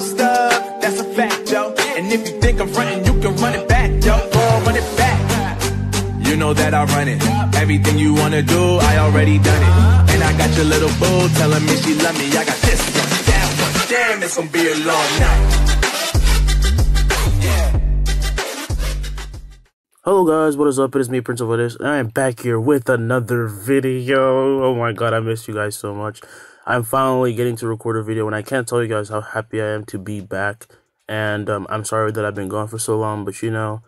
post up, that's a fact, yo. And if you think I'm frontin', you can run it back, yo. Girl, run it back. You know that I run it. Everything you wanna do, I already done it. And I got your little boo telling me she love me. I got this one, that one. Damn, it's gonna be a long night. Hello guys, what is up? It is me, Prince of Otis, and I am back here with another video. Oh my god, I missed you guys so much. I'm finally getting to record a video, and I can't tell you guys how happy I am to be back. And I'm sorry that I've been gone for so long, but you know,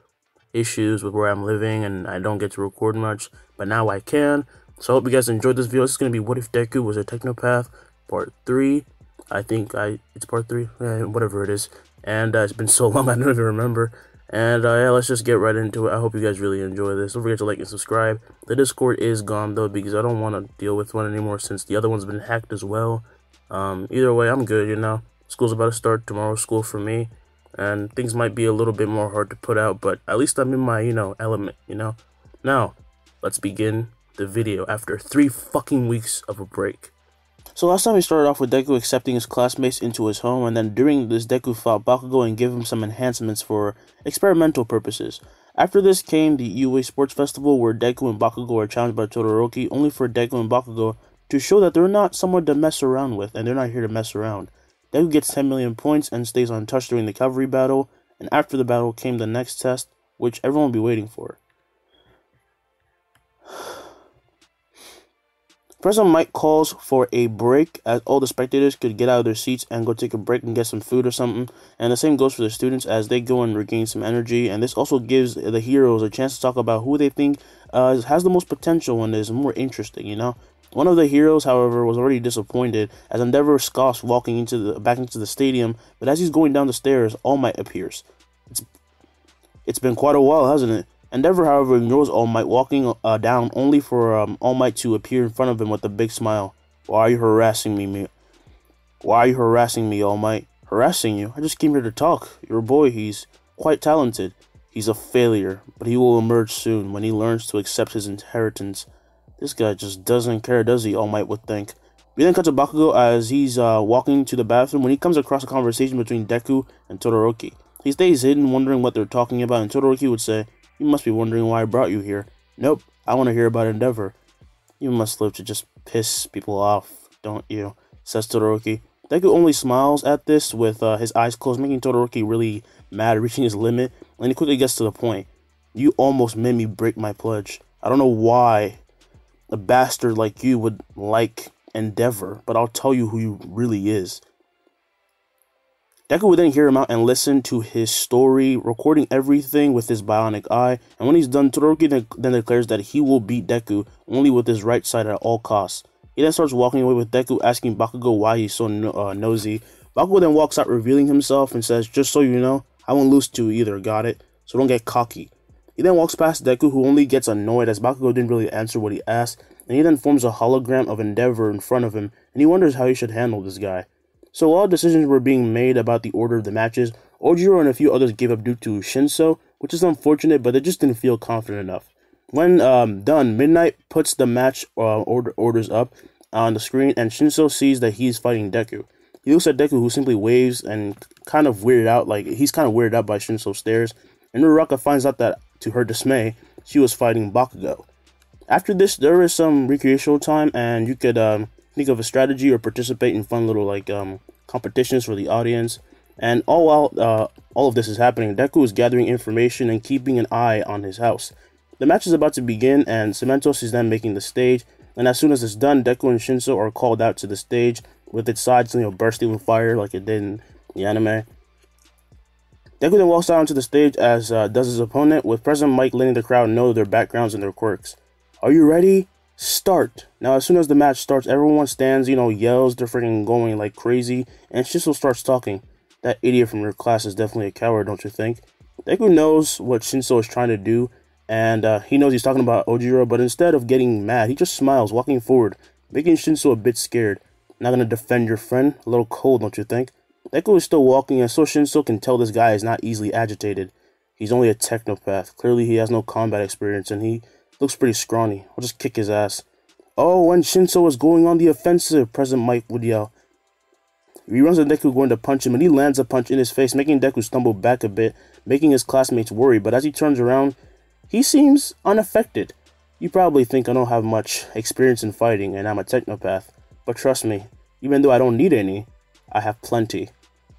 issues with where I'm living, and I don't get to record much, but now I can. So I hope you guys enjoyed this video. This is going to be What If Deku Was a Technopath, Part 3. I think it's Part 3, whatever it is. And it's been so long, I don't even remember. And yeah, let's just get right into it. I hope you guys really enjoy this. Don't forget to like and subscribe. The Discord is gone though, because I don't want to deal with one anymore since the other one's been hacked as well. Either way, I'm good, you know. School's about to start. Tomorrow's school for me. And things might be a little bit more hard to put out, but at least I'm in my, you know, element, you know. Now, let's begin the video after 3 fucking weeks of a break. So last time we started off with Deku accepting his classmates into his home, and then during this Deku fought Bakugo and gave him some enhancements for experimental purposes. After this came the UA Sports Festival, where Deku and Bakugo are challenged by Todoroki, only for Deku and Bakugo to show that they're not someone to mess around with, and they're not here to mess around. Deku gets 10 million points and stays untouched during the cavalry battle, and after the battle came the next test, which everyone will be waiting for. President Mike calls for a break as all the spectators could get out of their seats and go take a break and get some food or something. And the same goes for the students as they go and regain some energy. And this also gives the heroes a chance to talk about who they think has the most potential and is more interesting, you know. One of the heroes, however, was already disappointed as Endeavor scoffs walking back into the stadium. But as he's going down the stairs, All Might appears. It's been quite a while, hasn't it? Endeavor, however, ignores All Might, walking down only for All Might to appear in front of him with a big smile. Why are you harassing me? Why are you harassing me, All Might? Harassing you? I just came here to talk. Your boy, he's quite talented. He's a failure, but he will emerge soon when he learns to accept his inheritance. This guy just doesn't care, does he? All Might would think. We then cut to Bakugo as he's walking to the bathroom when he comes across a conversation between Deku and Todoroki. He stays hidden, wondering what they're talking about, and Todoroki would say, "You must be wondering why I brought you here." "Nope, I want to hear about Endeavor." "You must live to just piss people off, don't you?" says Todoroki. Deku only smiles at this with his eyes closed, making Todoroki really mad, reaching his limit, and he quickly gets to the point. "You almost made me break my pledge. I don't know why a bastard like you would like Endeavor, but I'll tell you who he really is." Deku would then hear him out and listen to his story, recording everything with his bionic eye, and when he's done, Todoroki then declares that he will beat Deku only with his right side at all costs. He then starts walking away with Deku, asking Bakugo why he's so nosy. Bakugo then walks out, revealing himself, and says, "Just so you know, I won't lose to you either, got it? So don't get cocky." He then walks past Deku, who only gets annoyed as Bakugo didn't really answer what he asked, and he then forms a hologram of Endeavor in front of him, and he wonders how he should handle this guy. So while decisions were being made about the order of the matches, Ojiro and a few others gave up due to Shinso, which is unfortunate, but they just didn't feel confident enough. When done, Midnight puts the match orders up on the screen, and Shinso sees that he's fighting Deku. He looks at Deku, who simply waves and kind of weirded out, like he's kind of weirded out by Shinso's stares, and Uraraka finds out that, to her dismay, she was fighting Bakugo. After this, there is some recreational time, and you could think of a strategy or participate in fun little competitions for the audience. And all while all of this is happening, Deku is gathering information and keeping an eye on his house. The match is about to begin, and Cementos is then making the stage. And as soon as it's done, Deku and Shinso are called out to the stage with its sides, bursting with fire like it did in the anime. Deku then walks out onto the stage, as does his opponent, with President Mike letting the crowd know their backgrounds and their quirks. "Are you ready? Start." Now, as soon as the match starts, everyone stands, yells, they're freaking going like crazy, and Shinso starts talking. "That idiot from your class is definitely a coward, don't you think?" Deku knows what Shinso is trying to do, and he knows he's talking about Ojiro, but instead of getting mad, he just smiles, walking forward, making Shinso a bit scared. "Not gonna defend your friend? A little cold, don't you think?" Deku is still walking, and so Shinso can tell this guy is not easily agitated. He's only a technopath. Clearly, he has no combat experience, and he looks pretty scrawny. I'll just kick his ass. "Oh, when Shinso is going on the offensive," President Mike would yell. He runs at Deku going to punch him, and he lands a punch in his face, making Deku stumble back a bit, making his classmates worry. But as he turns around, he seems unaffected. You probably think I don't have much experience in fighting, and I'm a technopath. But trust me, even though I don't need any, I have plenty.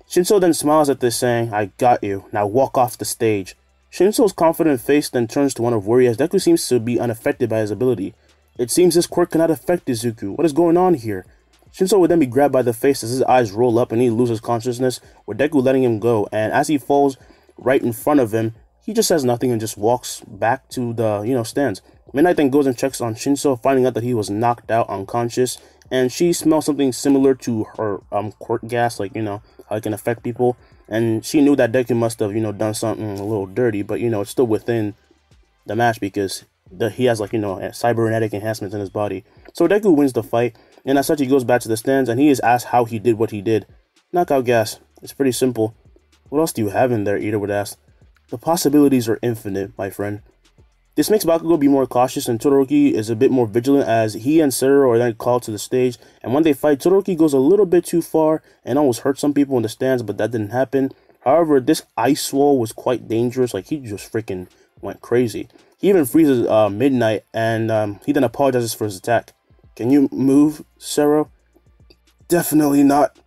Shinso then smiles at this, saying, I got you, now walk off the stage. Shinso's confident face then turns to one of worry as Deku seems to be unaffected by his ability. It seems this quirk cannot affect Izuku. What is going on here? Shinso would then be grabbed by the face as his eyes roll up and he loses consciousness, with Deku letting him go, and as he falls right in front of him, he just says nothing and just walks back to the, stands. Midnight then goes and checks on Shinso, finding out that he was knocked out unconscious, and she smells something similar to her quirk gas, like, how it can affect people, and she knew that Deku must have, done something a little dirty, but, it's still within the match because he has, cybernetic enhancements in his body. So Deku wins the fight, and as such, he goes back to the stands, and he is asked how he did what he did. Knockout gas. It's pretty simple. What else do you have in there? Ida would ask. The possibilities are infinite, my friend. This makes Bakugo be more cautious, and Todoroki is a bit more vigilant as he and Sero are then called to the stage, and when they fight, Todoroki goes a little bit too far and almost hurt some people in the stands, but that didn't happen. However, this ice wall was quite dangerous, like he just freaking went crazy. He even freezes Midnight, and he then apologizes for his attack. Can you move, Sero? Definitely not.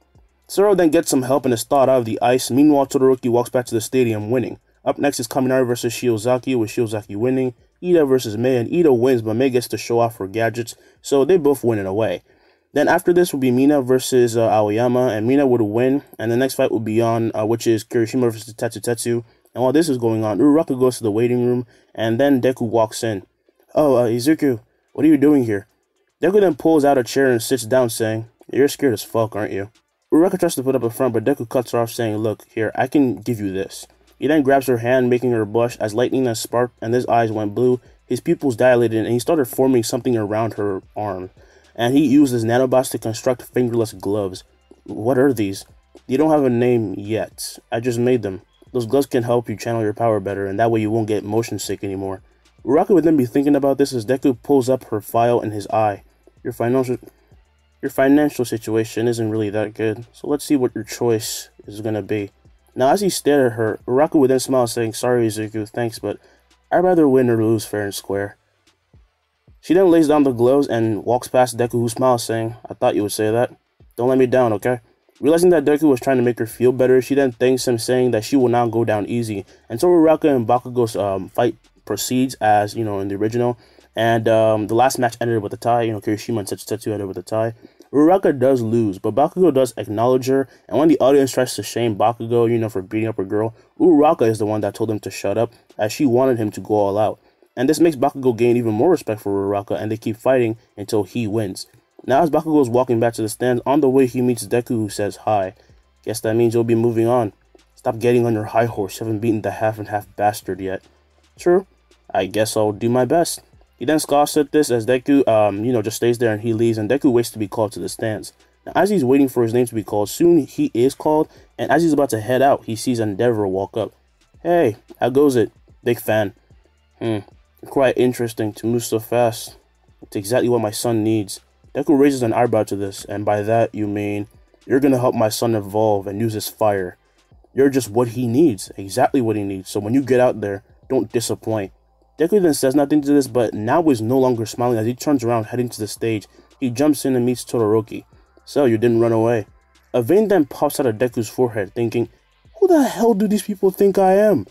Sero then gets some help and is thawed out of the ice. Meanwhile, Todoroki walks back to the stadium winning. Up next is Kaminari versus Shiozaki, with Shiozaki winning. Ida versus Mei, and Ida wins, but Mei gets to show off her gadgets, so they both win in a way. Then after this will be Mina versus Aoyama, and Mina would win, and the next fight will be on, which is Kirishima versus Tetsu. And while this is going on, Uraraka goes to the waiting room, and then Deku walks in. Oh, Izuku, what are you doing here? Deku then pulls out a chair and sits down, saying, You're scared as fuck, aren't you? Uraraka tries to put up a front, but Deku cuts her off, saying, Look, here, I can give you this. He then grabs her hand, making her blush as lightning has sparked and his eyes went blue. His pupils dilated and he started forming something around her arm. And he used his nanobots to construct fingerless gloves. What are these? You don't have a name yet. I just made them. Those gloves can help you channel your power better, and that way you won't get motion sick anymore. Uraraka would then be thinking about this as Deku pulls up her file in his eye. Your financial situation isn't really that good, so let's see what your choice is gonna be. Now, as he stared at her, Uraraka would then smile, saying, Sorry, Izuku, thanks, but I'd rather win or lose fair and square. She then lays down the gloves and walks past Deku, who smiles, saying, I thought you would say that. Don't let me down, okay? Realizing that Deku was trying to make her feel better, she then thanks him, saying that she will now go down easy. And so Uraraka and Bakugo's fight proceeds as, in the original. And the last match ended with a tie. Kirishima and Tetsu ended with a tie. Uraraka does lose, but Bakugo does acknowledge her, and when the audience tries to shame Bakugo, for beating up her girl, Uraraka is the one that told him to shut up, as she wanted him to go all out. And this makes Bakugo gain even more respect for Uraraka, and they keep fighting until he wins. Now as Bakugo is walking back to the stands, on the way he meets Deku, who says hi. Guess that means you'll be moving on. Stop getting on your high horse, you haven't beaten the half-and-half bastard yet. True, I guess I'll do my best. He then scoffs at this as Deku, just stays there and he leaves, and Deku waits to be called to the stands. Now, as he's waiting for his name to be called, soon he is called, and as he's about to head out, he sees Endeavor walk up. Hey, how goes it? Big fan. Quite interesting to move so fast. It's exactly what my son needs. Deku raises an eyebrow to this, and by that you mean, you're gonna help my son evolve and use his fire. You're just what he needs, exactly what he needs, so when you get out there, don't disappoint. Deku then says nothing to this, but now is no longer smiling as he turns around heading to the stage. He jumps in and meets Todoroki. So, you didn't run away. A vein then pops out of Deku's forehead, thinking, who the hell do these people think I am?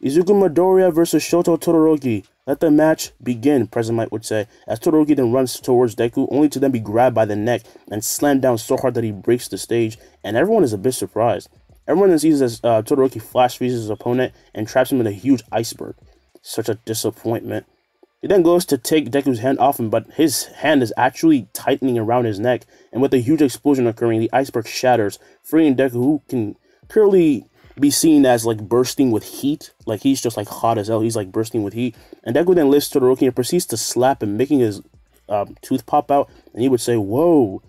Izuku Midoriya versus Shoto Todoroki. Let the match begin, President Might would say, as Todoroki then runs towards Deku, only to then be grabbed by the neck and slammed down so hard that he breaks the stage, and everyone is a bit surprised. Everyone then sees as Todoroki flash freezes his opponent and traps him in a huge iceberg. Such a disappointment. He then goes to take Deku's hand off him, but his hand is actually tightening around his neck, and with a huge explosion occurring, the iceberg shatters, freeing Deku, who can clearly be seen as bursting with heat. He's just hot as hell. He's bursting with heat. And Deku then lifts Todoroki and proceeds to slap him, making his tooth pop out, and he would say, whoa.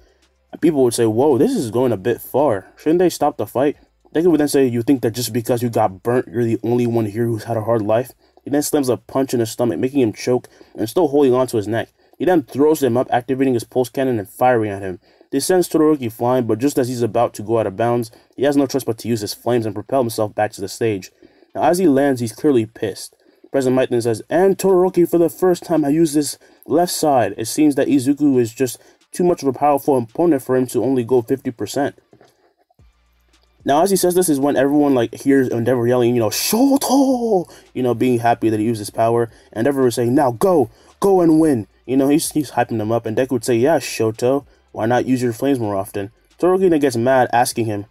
And people would say, whoa, this is going a bit far. Shouldn't they stop the fight? Deku would then say, you think that just because you got burnt, you're the only one here who's had a hard life? He then slams a punch in his stomach, making him choke and still holding onto his neck. He then throws him up, activating his pulse cannon and firing at him. This sends Todoroki flying, but just as he's about to go out of bounds, he has no choice but to use his flames and propel himself back to the stage. Now, as he lands, he's clearly pissed. President Mike then says, "And Todoroki, for the first time, I use this left side. It seems that Izuku is just too much of a powerful opponent for him to only go 50%. Now, as he says this is when everyone, hears Endeavor yelling, Shoto! Being happy that he used his power. And Endeavor is saying, "Now go and win." He's hyping them up. And Deku would say, "Yeah, Shoto, why not use your flames more often?" Todoroki then gets mad, asking him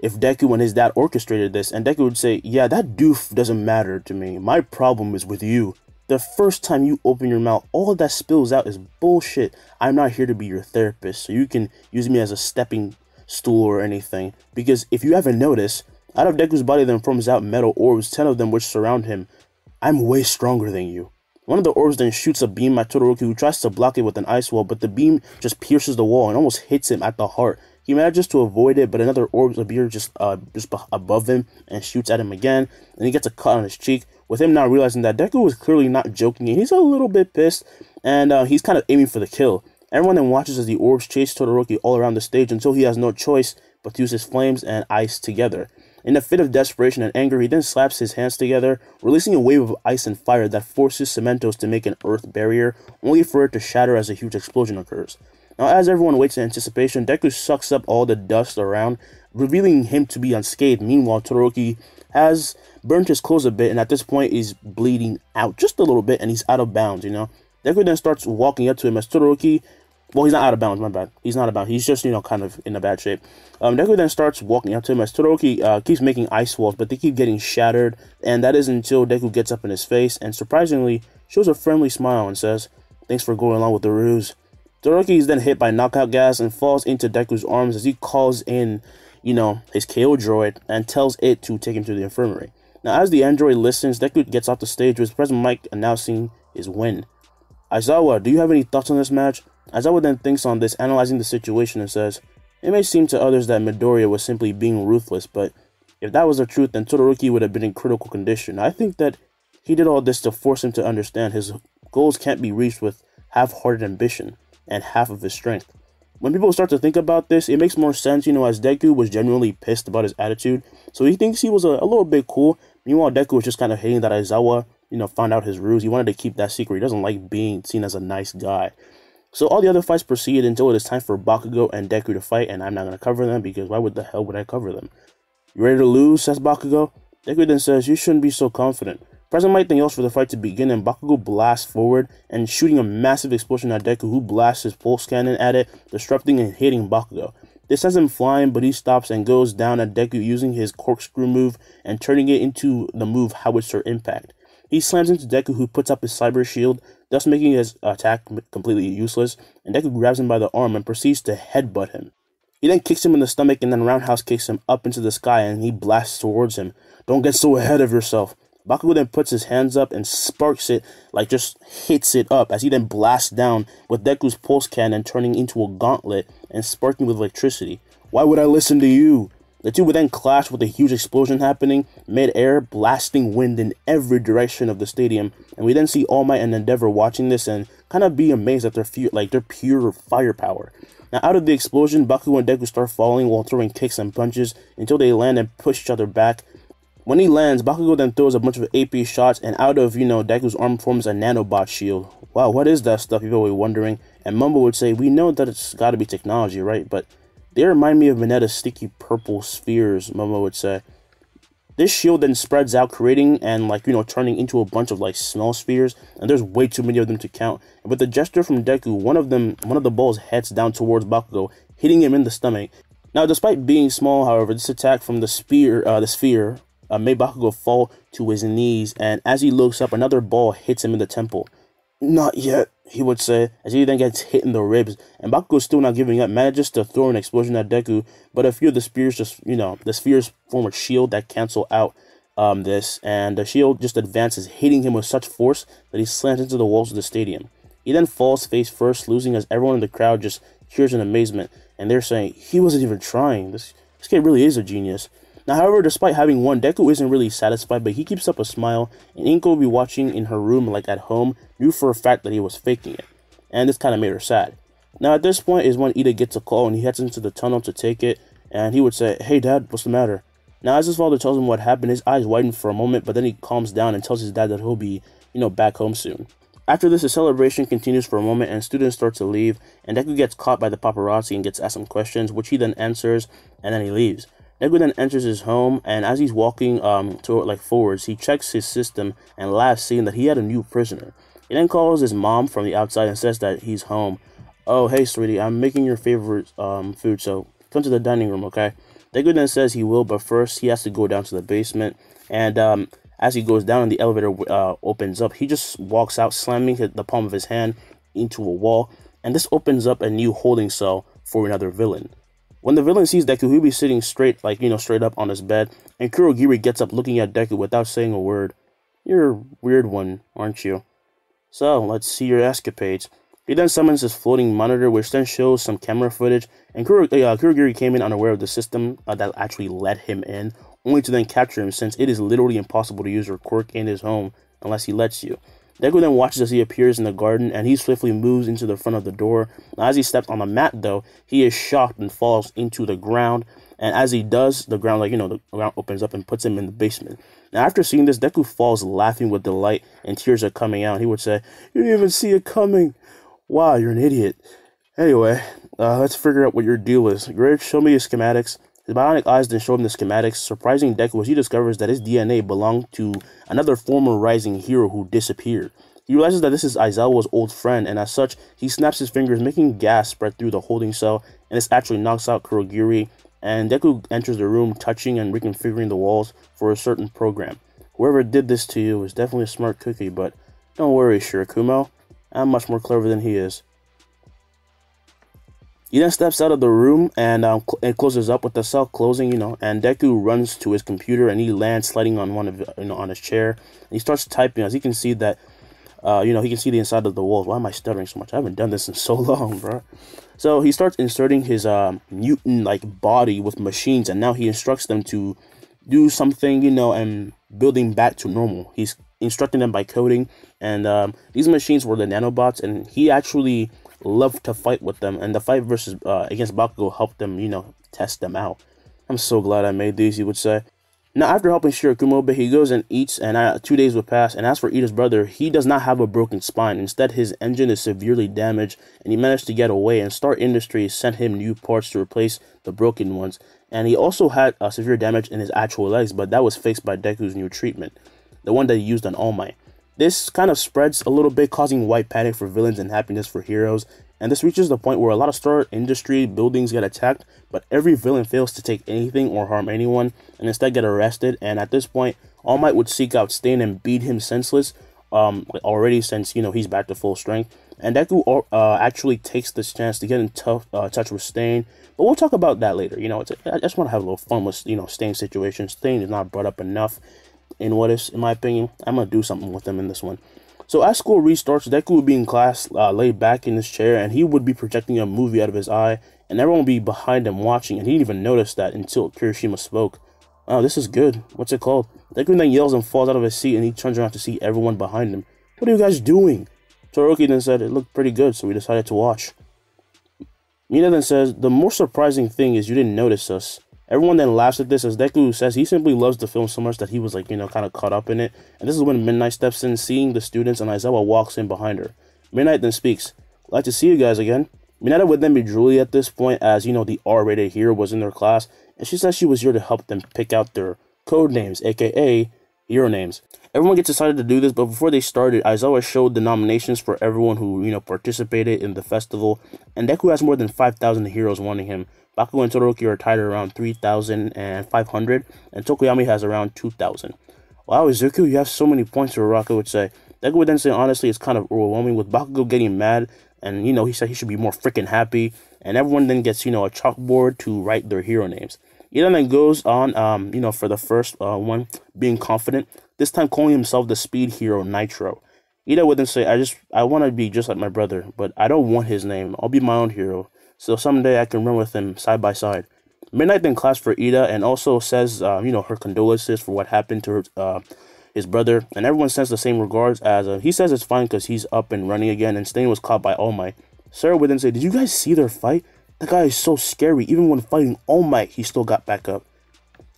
if Deku and his dad orchestrated this. And Deku would say, "Yeah, that doof doesn't matter to me. My problem is with you. The first time you open your mouth, all that spills out is bullshit. I'm not here to be your therapist, so you can use me as a stepping stool or anything. Because if you haven't noticed, out of Deku's body then forms out metal orbs, 10 of them which surround him. I'm way stronger than you." One of the orbs then shoots a beam at Todoroki, who tries to block it with an ice wall, but the beam just pierces the wall and almost hits him at the heart. He manages to avoid it, but another orb appears just above him and shoots at him again, and he gets a cut on his cheek, with him now realizing that Deku was clearly not joking, and he's a little bit pissed, and he's kind of aiming for the kill. Everyone then watches as the orbs chase Todoroki all around the stage until he has no choice but to use his flames and ice together. In a fit of desperation and anger, he then slaps his hands together, releasing a wave of ice and fire that forces Cementos to make an earth barrier, only for it to shatter as a huge explosion occurs. Now, as everyone waits in anticipation, Deku sucks up all the dust around, revealing him to be unscathed. Meanwhile, Todoroki has burnt his clothes a bit, and at this point, he's bleeding out just a little bit, and he's out of bounds, Deku then starts walking up to him as Todoroki... Well, he's not out of bounds, my bad. He's not out of bounds. He's just, kind of in a bad shape. Deku then starts walking up to him as Todoroki keeps making ice walls, but they keep getting shattered, and that is until Deku gets up in his face and surprisingly shows a friendly smile and says, "Thanks for going along with the ruse." Todoroki is then hit by knockout gas and falls into Deku's arms as he calls in, his KO droid and tells it to take him to the infirmary. Now, as the android listens, Deku gets off the stage with President Mike announcing his win. "Aizawa, do you have any thoughts on this match?" Aizawa then thinks on this, analyzing the situation, and says, "It may seem to others that Midoriya was simply being ruthless, but if that was the truth, then Todoroki would have been in critical condition. I think that he did all this to force him to understand his goals can't be reached with half-hearted ambition and half of his strength." When people start to think about this, it makes more sense, as Deku was genuinely pissed about his attitude, so he thinks he was a little bit cool. Meanwhile, Deku was just kind of hating that Aizawa, found out his ruse. He wanted to keep that secret. He doesn't like being seen as a nice guy. So all the other fights proceed until it is time for Bakugo and Deku to fight, and I'm not going to cover them because why the hell would I cover them? "You ready to lose?" says Bakugo. Deku then says, "You shouldn't be so confident." President Mike then yells for the fight to begin, and Bakugo blasts forward and shooting a massive explosion at Deku, who blasts his pulse cannon at it, disrupting and hitting Bakugo. This sends him flying, but he stops and goes down at Deku using his corkscrew move and turning it into the move Howitzer Impact. He slams into Deku, who puts up his cyber shield, thus making his attack completely useless, and Deku grabs him by the arm and proceeds to headbutt him. He then kicks him in the stomach and then roundhouse kicks him up into the sky, and he blasts towards him. "Don't get so ahead of yourself." Bakugo then puts his hands up and sparks it, just hits it up, as he then blasts down with Deku's pulse cannon turning into a gauntlet and sparking with electricity. "Why would I listen to you?" The two would then clash with a huge explosion happening mid-air, blasting wind in every direction of the stadium, and we then see All Might and Endeavor watching this and kind of be amazed at their pure firepower. Now, out of the explosion, Bakugo and Deku start falling while throwing kicks and punches until they land and push each other back. When he lands, Bakugo then throws a bunch of AP shots, and out of, Deku's arm forms a nanobot shield. Wow, what is that stuff, people were wondering? And Mumbo would say, "We know that it's gotta be technology, right? But they remind me of Mineta's sticky purple spheres," Momo would say. This shield then spreads out, creating and turning into a bunch of small spheres, and there's way too many of them to count. And with a gesture from Deku, one of the balls heads down towards Bakugo, hitting him in the stomach. Now, despite being small, however, this attack from the sphere made Bakugo fall to his knees, and as he looks up, another ball hits him in the temple. "Not yet," he would say, as he then gets hit in the ribs, and Bakugo, still not giving up, manages to throw an explosion at Deku, but a few of the spears the spheres form a shield that cancel out this, and the shield just advances, hitting him with such force that he slams into the walls of the stadium. He then falls face first, losing as everyone in the crowd just cheers in amazement, and they're saying, "He wasn't even trying. This kid really is a genius." Now, however, despite having won, Deku isn't really satisfied, but he keeps up a smile, and Inko will be watching in her room at home, knew for a fact that he was faking it, and this kind of made her sad. Now at this point is when Ida gets a call and he heads into the tunnel to take it, and he would say, "Hey dad, what's the matter?" Now as his father tells him what happened, his eyes widen for a moment, but then he calms down and tells his dad that he'll be, back home soon. After this, the celebration continues for a moment and students start to leave, and Deku gets caught by the paparazzi and gets asked some questions, which he then answers, and then he leaves. Deku then enters his home, and as he's walking forwards, he checks his system and laughs, seeing that he had a new prisoner. He then calls his mom from the outside and says that he's home. "Oh, hey, sweetie, I'm making your favorite food, so come to the dining room, okay?" Deku then says he will, but first he has to go down to the basement, and as he goes down and the elevator opens up, he just walks out, slamming the palm of his hand into a wall, and this opens up a new holding cell for another villain. When the villain sees Deku, he'll be sitting straight up on his bed, and Kurogiri gets up looking at Deku without saying a word. "You're a weird one, aren't you? So, let's see your escapades." He then summons his floating monitor, which then shows some camera footage, and Kurogiri came in unaware of the system that actually let him in, only to then capture him, since it is literally impossible to use your quirk in his home unless he lets you. Deku then watches as he appears in the garden, and he swiftly moves into the front of the door. As he steps on the mat, though, he is shocked and falls into the ground, and as he does, the ground opens up and puts him in the basement. Now, after seeing this, Deku falls laughing with delight, and tears are coming out. He would say, "You didn't even see it coming. Wow, you're an idiot. Anyway, let's figure out what your deal is. Grid, show me your schematics." His bionic eyes then show him the schematics, surprising Deku as he discovers that his DNA belonged to another former rising hero who disappeared. He realizes that this is Aizawa's old friend, and as such, he snaps his fingers, making gas spread through the holding cell, and this actually knocks out Kurogiri, and Deku enters the room, touching and reconfiguring the walls for a certain program. "Whoever did this to you is definitely a smart cookie, but don't worry, Shirakumo. I'm much more clever than he is." He then steps out of the room and closes up with the cell closing, and Deku runs to his computer and he lands sliding on on his chair. And he starts typing. As he can see that, he can see the inside of the walls. Why am I stuttering so much? I haven't done this in so long, bro. So he starts inserting his mutant-like body with machines, and now he instructs them to do something, and building back to normal. He's instructing them by coding, and these machines were the nanobots, and he actually loved to fight with them, and the fight against Bakugo helped them, test them out. "I'm so glad I made these," he would say. Now, after helping Shirakumo, he goes and eats, and 2 days would pass, and as for Ida's brother, he does not have a broken spine. Instead, his engine is severely damaged, and he managed to get away, and Star Industries sent him new parts to replace the broken ones, and he also had severe damage in his actual legs, but that was fixed by Deku's new treatment, the one that he used on All Might. This kind of spreads a little bit, causing white panic for villains and happiness for heroes, and this reaches the point where a lot of Star Industry buildings get attacked, but every villain fails to take anything or harm anyone, and instead get arrested, and at this point, All Might would seek out Stain and beat him senseless, already since, he's back to full strength, and Deku actually takes this chance to get in touch with Stain, but we'll talk about that later. I just want to have a little fun with, Stain's situation. Stain is not brought up enough in What If, in my opinion. I'm going to do something with him in this one. So as school restarts, Deku would be in class, laid back in his chair, and he would be projecting a movie out of his eye, and everyone would be behind him watching, and he didn't even notice that until Kirishima spoke. "Oh, this is good. What's it called?" Deku then yells and falls out of his seat, and he turns around to see everyone behind him. "What are you guys doing?" Todoroki then said it looked pretty good, so we decided to watch. Mina then says, "The more surprising thing is you didn't notice us." Everyone then laughs at this, as Deku says he simply loves the film so much that he was kind of caught up in it. And this is when Midnight steps in, seeing the students, and Aizawa walks in behind her. Midnight then speaks, "Glad to see you guys again." Mineta would then be Julie at this point, as the R-rated hero was in their class, and she says she was here to help them pick out their code names, aka hero names. Everyone gets excited to do this, but before they started, Aizawa showed the nominations for everyone who participated in the festival, and Deku has more than 5,000 heroes wanting him. Bakugo and Todoroki are tied at around 3,500, and Tokoyami has around 2,000. "Wow, Izuku, you have so many points," Uraraka would say. Deku would then say, honestly, it's kind of overwhelming, with Bakugo getting mad, and he said he should be more freaking happy, and everyone then gets a chalkboard to write their hero names. Ida then goes on, for the first one, being confident, this time calling himself the speed hero Nitro. Ida would then say, I want to be just like my brother, but I don't want his name. I'll be my own hero, so someday I can run with him side by side. Midnight then claps for Ida and also says, her condolences for what happened to her, his brother, and everyone sends the same regards, as he says it's fine because he's up and running again, and Stain was caught by All Might. Sarah would then say, "Did you guys see their fight? That guy is so scary. Even when fighting All Might, he still got back up."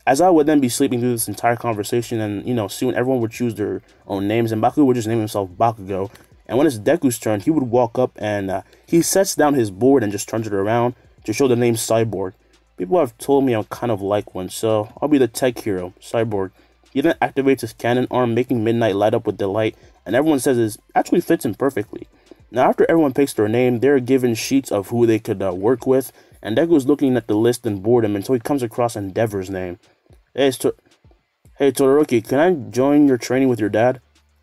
Aizawa would then be sleeping through this entire conversation, and soon everyone would choose their own names, and Bakugo would just name himself Bakugo. And when it's Deku's turn, he would walk up and he sets down his board and just turns it around to show the name Cyborg. People have told me I'm kind of like one, so I'll be the tech hero, Cyborg. He then activates his cannon arm, making Midnight light up with delight, and everyone says it actually fits him perfectly. Now, after everyone picks their name, they're given sheets of who they could work with, and Deku's looking at the list in boredom until he comes across Endeavor's name. Hey, Todoroki, can I join your training with your dad?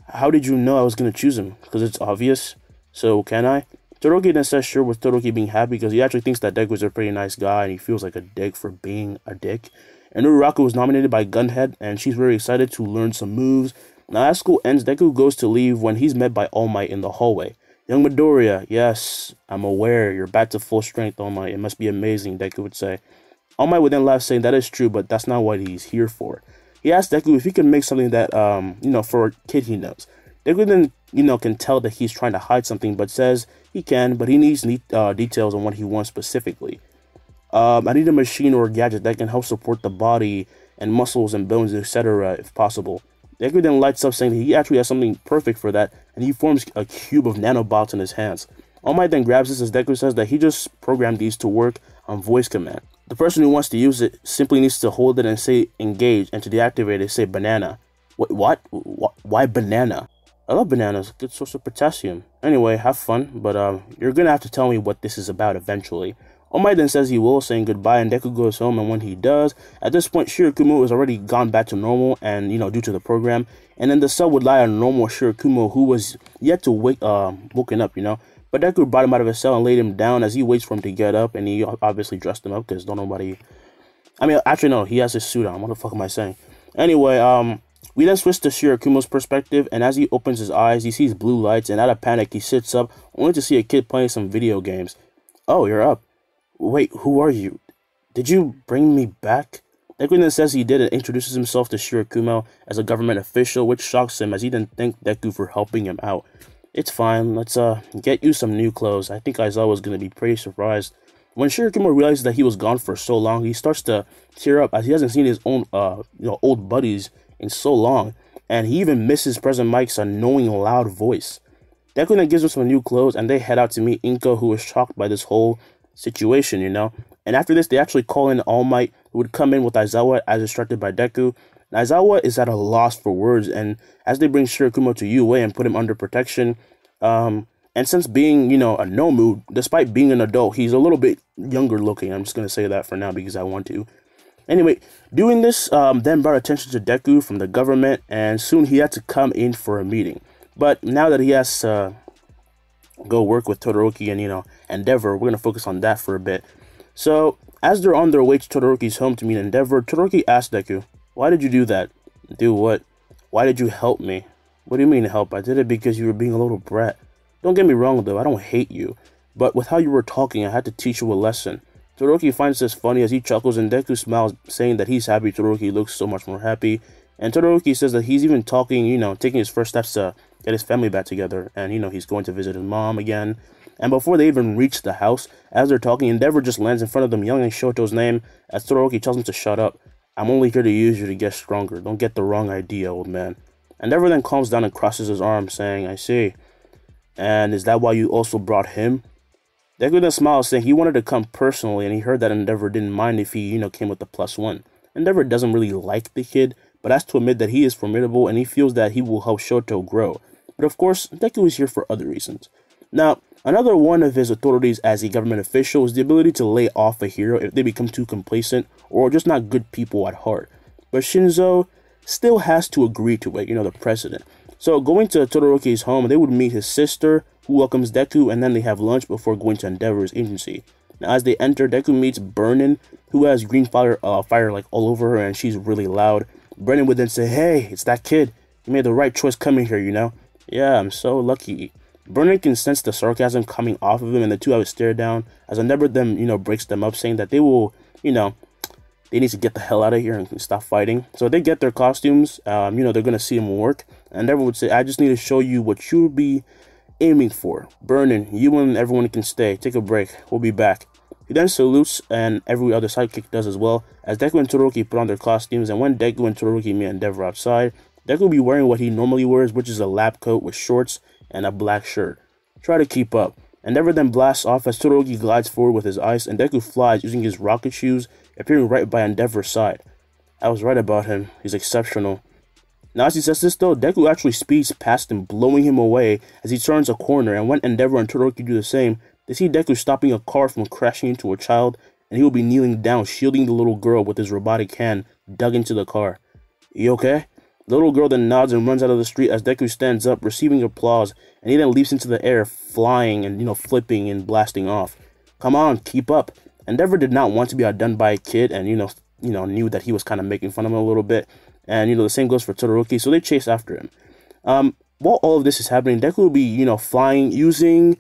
How did you know I was going to choose him? Because it's obvious. So, can I? Todoroki then says sure, with Todoroki being happy because he actually thinks that Deku is a pretty nice guy and he feels like a dick for being a dick. And Uraraka was nominated by Gunhead and she's very excited to learn some moves. Now, as school ends, Deku goes to leave when he's met by All Might in the hallway. Young Midoriya, yes, I'm aware, you're back to full strength, All Might. It must be amazing, Deku would say. All Might would then laugh, saying that is true, but that's not what he's here for. He asked Deku if he can make something that, for a kid he knows. Deku then, can tell that he's trying to hide something, but says he can, but he needs details on what he wants specifically. I need a machine or a gadget that can help support the body and muscles and bones, etc., if possible. Deku then lights up, saying that he actually has something perfect for that, and he forms a cube of nanobots in his hands. All Might then grabs this as Deku says that he just programmed these to work on voice command. The person who wants to use it simply needs to hold it and say engage, and to deactivate it, say banana. What? Why banana? I love bananas, good source of potassium. Anyway, have fun, but you're gonna have to tell me what this is about eventually. All Might then says he will, saying goodbye, and Deku goes home, and when he does, at this point Shirakumo has already gone back to normal, and due to the program, and then the cell would lie on normal Shirakumo, who was yet to woken up, But Deku brought him out of his cell and laid him down as he waits for him to get up, and he obviously dressed him up because actually no, he has his suit on. What the fuck am I saying? Anyway, we then switch to Shirakumo's perspective, and as he opens his eyes, he sees blue lights, and out of panic, he sits up, only to see a kid playing some video games. Oh, you're up. Wait, who are you? Did you bring me back? Deku then says he did and introduces himself to Shirakumo as a government official, which shocks him as he didn't thank Deku for helping him out. It's fine, let's get you some new clothes. I think Aizawa was gonna be pretty surprised. When Shirakumo realizes that he was gone for so long, he starts to tear up as he hasn't seen his own old buddies in so long, and he even misses President Mike's annoying loud voice. Deku then gives him some new clothes, and they head out to meet Inko, who is shocked by this whole situation, And after this, they actually call in All Might, who would come in with Aizawa as instructed by Deku. And Aizawa is at a loss for words, and as they bring Shirakumo to UA and put him under protection, and since being, a Nomu, despite being an adult, he's a little bit younger looking. I'm just going to say that for now because I want to. Anyway, doing this then brought attention to Deku from the government, and soon he had to come in for a meeting. But now that he has to go work with Todoroki and, Endeavor, we're going to focus on that for a bit. So, as they're on their way to Todoroki's home to meet Endeavor, Todoroki asks Deku, why did you do that? Do what? Why did you help me? What do you mean help? I did it because you were being a little brat. Don't get me wrong though, I don't hate you. But with how you were talking, I had to teach you a lesson. Todoroki finds this funny as he chuckles, and Deku smiles, saying that he's happy. Todoroki looks so much more happy. And Todoroki says that he's even talking, taking his first steps to get his family back together. And, he's going to visit his mom again. And before they even reach the house, as they're talking, Endeavor just lands in front of them, yelling Shoto's name, as Todoroki tells him to shut up. I'm only here to use you to get stronger. Don't get the wrong idea, old man. Endeavor then calms down and crosses his arms, saying, I see. And is that why you also brought him? Deku then smiles, saying he wanted to come personally, and he heard that Endeavor didn't mind if he, came with the +1. Endeavor doesn't really like the kid, but has to admit that he is formidable, and he feels that he will help Shoto grow. But of course, Deku is here for other reasons. Now, another one of his authorities as a government official is the ability to lay off a hero if they become too complacent or just not good people at heart. But Shinzo still has to agree to it, the president. So going to Todoroki's home, they would meet his sister, who welcomes Deku, and then they have lunch before going to Endeavor's agency. Now as they enter, Deku meets Burnin, who has green fire like all over her, and she's really loud. Burnin would then say, hey, it's that kid. You made the right choice coming here, Yeah, I'm so lucky. Burnin can sense the sarcasm coming off of him, and the two have a stare down as Endeavor then, breaks them up, saying that they will, they need to get the hell out of here and stop fighting. So they get their costumes, they're going to see him work. And Endeavor would say, I just need to show you what you'll be aiming for. Burnin, you and everyone can stay. Take a break. We'll be back. He then salutes, and every other sidekick does as well, as Deku and Todoroki put on their costumes, and when Deku and Todoroki meet Endeavor outside, Deku will be wearing what he normally wears, which is a lab coat with shorts and a black shirt. Try to keep up. Endeavor then blasts off as Todoroki glides forward with his ice, and Deku flies using his rocket shoes, appearing right by Endeavor's side. I was right about him. He's exceptional. Now, as he says this though, Deku actually speeds past him, blowing him away as he turns a corner, and when Endeavor and Todoroki do the same, they see Deku stopping a car from crashing into a child, and he will be kneeling down, shielding the little girl with his robotic hand dug into the car. You okay? The little girl then nods and runs out of the street as Deku stands up, receiving applause, and he then leaps into the air, flying and, flipping and blasting off. Come on, keep up. Endeavor did not want to be outdone by a kid, and, knew that he was kind of making fun of him a little bit. And, the same goes for Todoroki, so they chase after him. While all of this is happening, Deku will be, flying, using,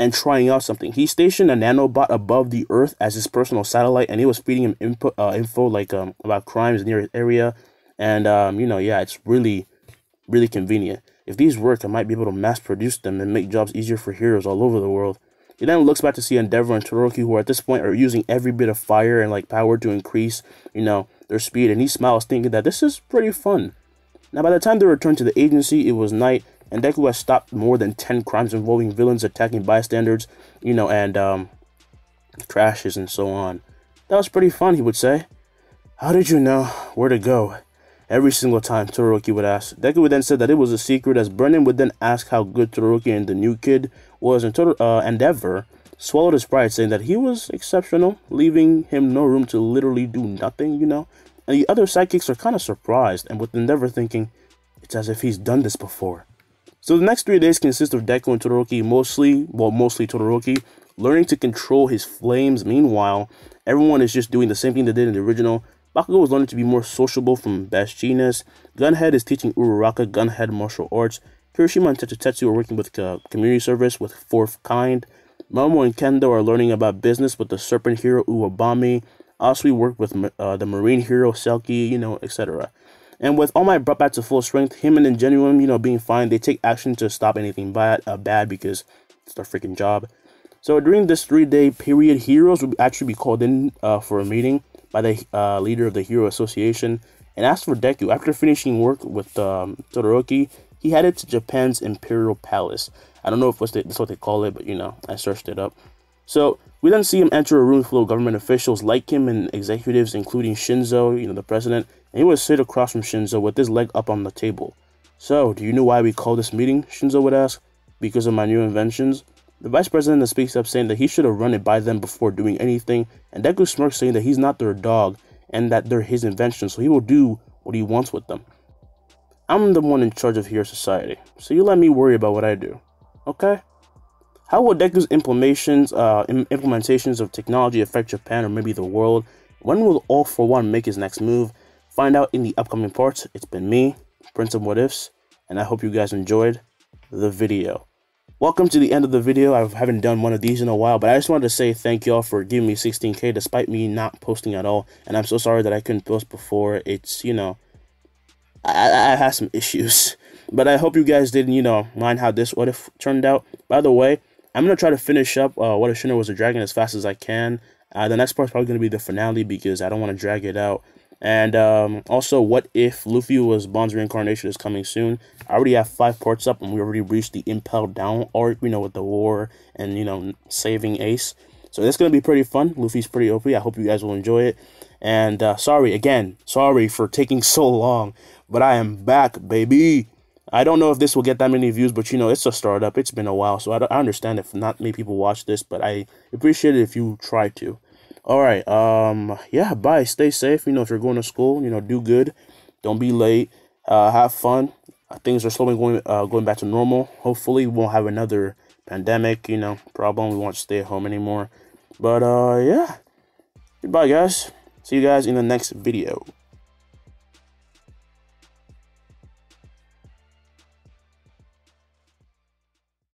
and trying out something. He stationed a nanobot above the Earth as his personal satellite, and he was feeding him info like about crimes near his area. And, it's really, really convenient. If these work, I might be able to mass produce them and make jobs easier for heroes all over the world. He then looks back to see Endeavor and Todoroki, who at this point are using every bit of fire and power to increase, their speed. And he smiles, thinking that this is pretty fun. Now, by the time they return to the agency, it was night, and Deku has stopped more than 10 crimes involving villains attacking bystanders, and crashes and so on. That was pretty fun, he would say. How did you know where to go? Every single time, Todoroki would ask. Deku would then say that it was a secret, as Brennan would then ask how good Todoroki and the new kid was, and Endeavor swallowed his pride, saying that he was exceptional, leaving him no room to literally do nothing, And the other sidekicks are kind of surprised, and with Endeavor thinking, it's as if he's done this before. So the next 3 days consist of Deku and Todoroki mostly Todoroki, learning to control his flames. Meanwhile, everyone is just doing the same thing they did in the original. Bakugo was learning to be more sociable from Best Jeanist. Gunhead is teaching Uraraka Gunhead martial arts. Kirishima and Tetsutetsu are working with community service with Fourth Kind. Momo and Kendo are learning about business with the serpent hero Uwabami. Asui worked with the marine hero Selkie, etc. And with All Might brought back to full strength, him and Ingenuum, being fine, they take action to stop anything bad because it's their freaking job. So during this 3-day period, heroes will actually be called in for a meeting by the leader of the Hero Association. And as for Deku, after finishing work with Todoroki, he headed to Japan's Imperial Palace. I don't know if that's what they call it, but I searched it up. So we then see him enter a room full of government officials like him and executives, including Shinzo, the president. And he would sit across from Shinzo with his leg up on the table. So, do you know why we call this meeting? Shinzo would ask. Because of my new inventions? The vice president then speaks up, saying that he should have run it by them before doing anything, and Deku smirks, saying that he's not their dog, and that they're his inventions, so he will do what he wants with them. I'm the one in charge of Hero Society, so you let me worry about what I do, okay? How will Deku's implementations of technology affect Japan or maybe the world? When will All For One make his next move? Find out in the upcoming parts. It's been me, Prince of What Ifs, and I hope you guys enjoyed the video. Welcome to the end of the video. I haven't done one of these in a while, but I just wanted to say thank y'all for giving me 16K despite me not posting at all. And I'm so sorry that I couldn't post before. It's, I had some issues. But I hope you guys didn't, mind how this What If turned out. By the way, I'm going to try to finish up What If Shinra Was a Dragon as fast as I can. The next part's probably going to be the finale because I don't want to drag it out. And also, What If Luffy Was Bond's Reincarnation is coming soon. I already have 5 parts up, and we already reached the Impel Down arc, with the war and, saving Ace. So it's going to be pretty fun. Luffy's pretty OP. I hope you guys will enjoy it. And sorry for taking so long, but I am back, baby. I don't know if this will get that many views, but it's a startup. It's been a while, so I understand if not many people watch this, but I appreciate it if you try to. Alright, yeah, bye. Stay safe. If you're going to school, do good. Don't be late. Have fun. Things are slowly going back to normal. Hopefully, we won't have another pandemic, problem. We won't stay at home anymore. But, yeah. Goodbye, guys. See you guys in the next video.